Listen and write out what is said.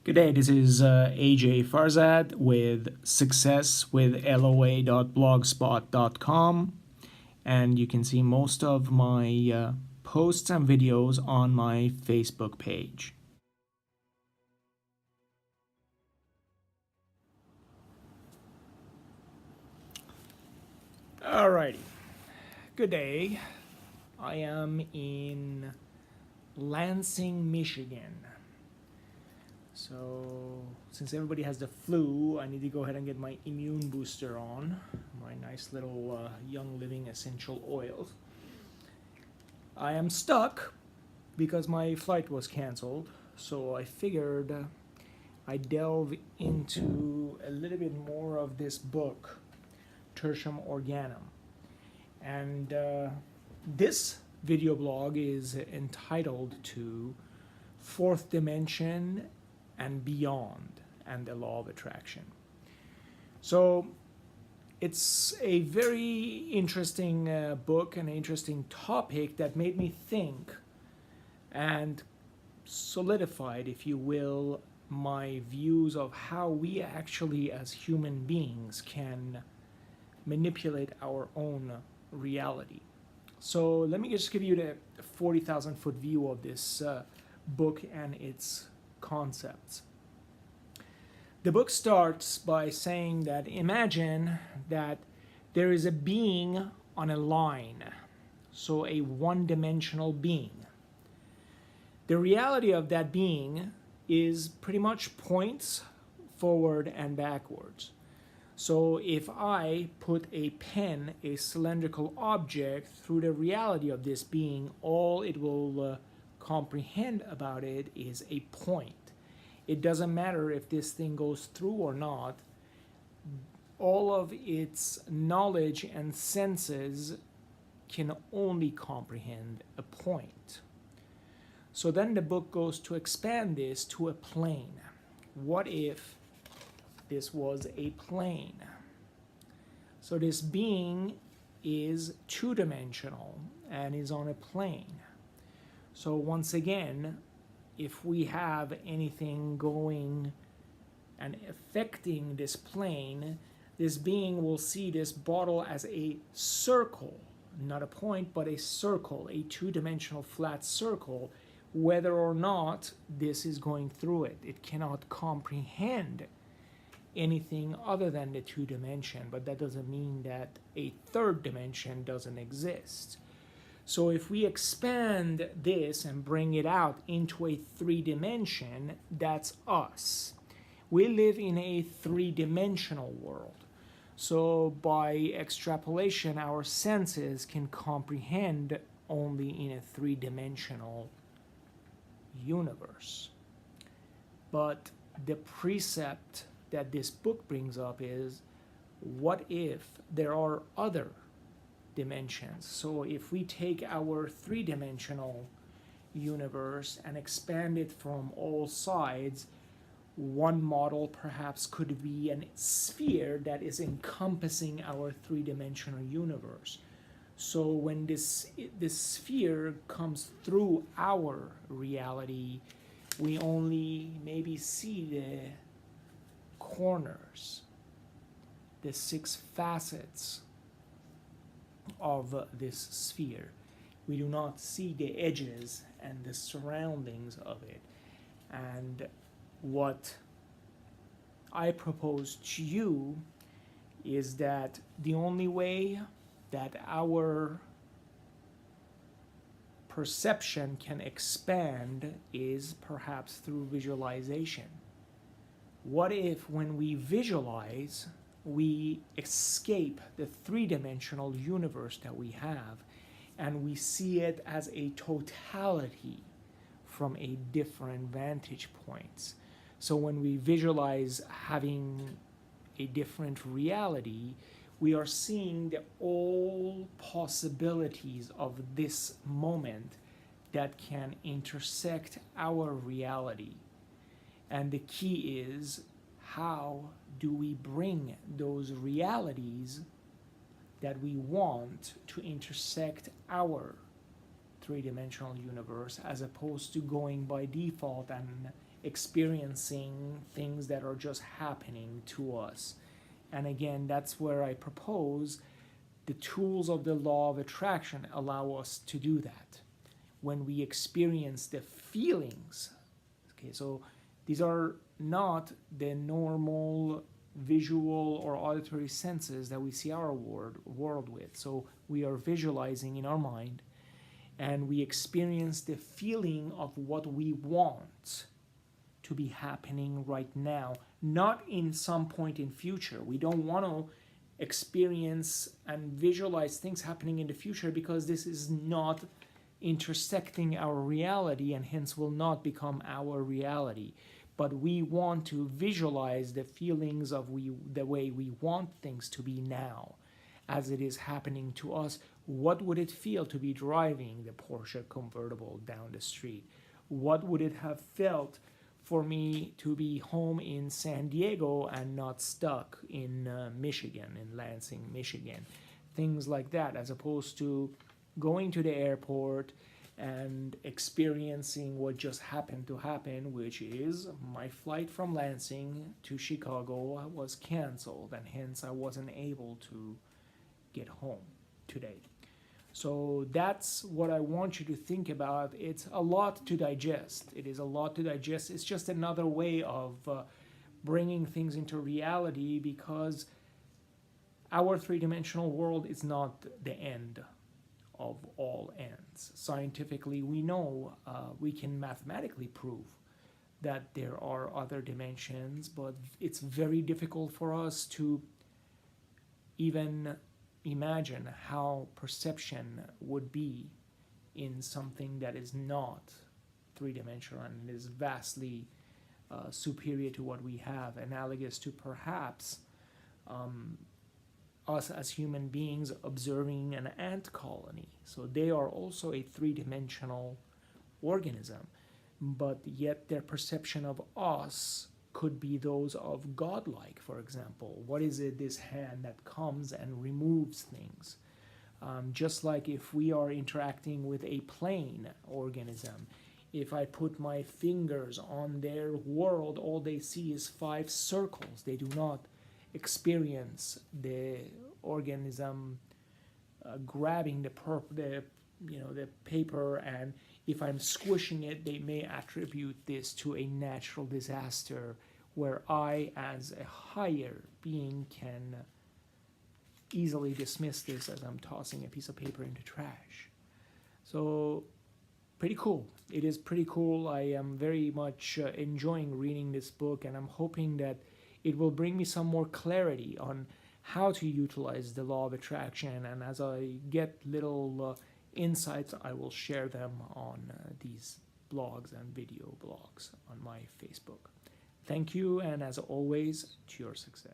Good day, this is a.j.farzad with successwithloa.blogspot.com, and you can see most of my posts and videos on my Facebook page. Alrighty, good day. I am in Lansing, Michigan. So, since everybody has the flu, I need to go ahead and get my immune booster on, my nice little Young Living essential oils. I am stuck because my flight was canceled, so I figured I'd delve into a little bit more of this book, Tertium Organum. And this video blog is entitled to Fourth Dimension and Beyond and the Law of Attraction. So it's a very interesting book, an interesting topic that made me think and solidified, if you will, my views of how we actually as human beings can manipulate our own reality. So let me just give you the 40,000 foot view of this book and its concepts. The book starts by saying that imagine that there is a being on a line, so a one-dimensional being. The reality of that being is pretty much points forward and backwards. So if I put a pen, a cylindrical object, through the reality of this being, all it will comprehend about it is a point. It doesn't matter if this thing goes through or not. All of its knowledge and senses can only comprehend a point. So then the book goes to expand this to a plane. What if this was a plane? So this being is two-dimensional and is on a plane. So once again, if we have anything going and affecting this plane, this being will see this bottle as a circle, not a point, but a circle, a two-dimensional flat circle, whether or not this is going through it. It cannot comprehend anything other than the two dimension, but that doesn't mean that a third dimension doesn't exist. So if we expand this and bring it out into a three-dimension, that's us. We live in a three-dimensional world. So by extrapolation, our senses can comprehend only in a three-dimensional universe. But the precept that this book brings up is, what if there are other dimensions? So if we take our three-dimensional universe and expand it from all sides, one model perhaps could be a sphere that is encompassing our three-dimensional universe. So when this sphere comes through our reality, we only maybe see the corners, the six facets of this sphere. We do not see the edges and the surroundings of it. And what I propose to you is that the only way that our perception can expand is perhaps through visualization. What if when we visualize, we escape the three-dimensional universe that we have and we see it as a totality from a different vantage points? So when we visualize having a different reality, we are seeing the all possibilities of this moment that can intersect our reality. And the key is, how do we bring those realities that we want to intersect our three-dimensional universe, as opposed to going by default and experiencing things that are just happening to us. And again, that's where I propose the tools of the law of attraction allow us to do that. When we experience the feelings, okay, so these are not the normal visual or auditory senses that we see our world with. So we are visualizing in our mind, and we experience the feeling of what we want to be happening right now, not in some point in future. We don't want to experience and visualize things happening in the future, because this is not intersecting our reality and hence will not become our reality. But we want to visualize the feelings of the way we want things to be now, as it is happening to us. What would it feel to be driving the Porsche convertible down the street? What would it have felt for me to be home in San Diego and not stuck in Michigan, in Lansing, Michigan? Things like that, as opposed to going to the airport and experiencing what just happened to happen, which is my flight from Lansing to Chicago was canceled, and hence I wasn't able to get home today. So that's what I want you to think about. It's a lot to digest. It is a lot to digest. It's just another way of bringing things into reality, because our three-dimensional world is not the end of all ends. Scientifically, we know, we can mathematically prove that there are other dimensions, but it's very difficult for us to even imagine how perception would be in something that is not three-dimensional and is vastly superior to what we have, analogous to perhaps us as human beings observing an ant colony. So they are also a three-dimensional organism, but yet their perception of us could be those of godlike, for example. What is it, this hand that comes and removes things? Just like if we are interacting with a plane organism, if I put my fingers on their world, all they see is 5 circles. They do not experience the organism grabbing the paper, and if I'm squishing it, they may attribute this to a natural disaster, where I, as a higher being, can easily dismiss this as I'm tossing a piece of paper into trash. So pretty cool. It is pretty cool. I am very much enjoying reading this book, and I'm hoping that it will bring me some more clarity on how to utilize the law of attraction. And as I get little insights, I will share them on these blogs and video blogs on my Facebook. Thank you, and as always, to your success.